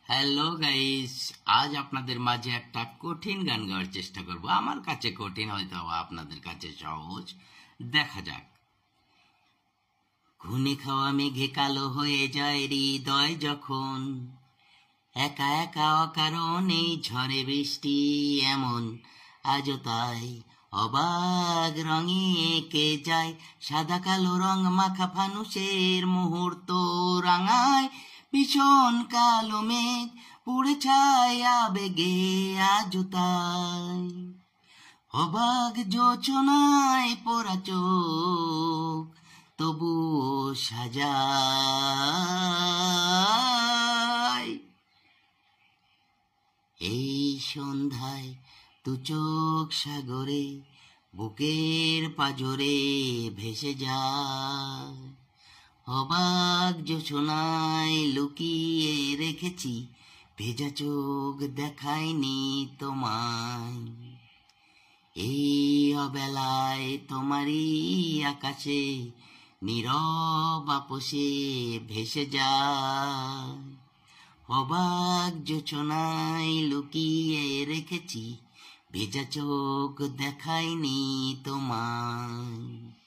Hello guys, আজ আপনাদের মাঝে একটা কঠিন গান গাওয়ার চেষ্টা করব। আমার কাছে কঠিন, হয়তো আপনাদের কাছে সহজ। দেখা যাক। ঘুনে খাওয়া মেঘে কালো হয়ে যায় হৃদয় যখন, একা একা অকারণে ঝড়ে বৃষ্টি এমন। আজও তাই অবাক রঙে এঁকে যায়, সাদা কালো রং মাখা ফানুষের মুহূর্ত রাঙায়। ভীষণ কালো মেঘ পুড়ে ছায় আবেগে, আজও তাই অবাক যোচনায় পোড়া চোখ তবুও সাজায়। এই সন্ধ্যায় দু চোখ সাগরে বুকের পাজরে ভেসে যায়। অবাক যোচনায় লুকিয়ে রেখেছি, ভেজা চোখ দেখায়নি তোমায়। এই অবেলায় তোমারই আকাশে নীরব আপোষে ভেসে যায়। অবাক যোচনায় লুকিয়ে রেখেছি, ভেজা চোখ দেখায়নি তোমায়।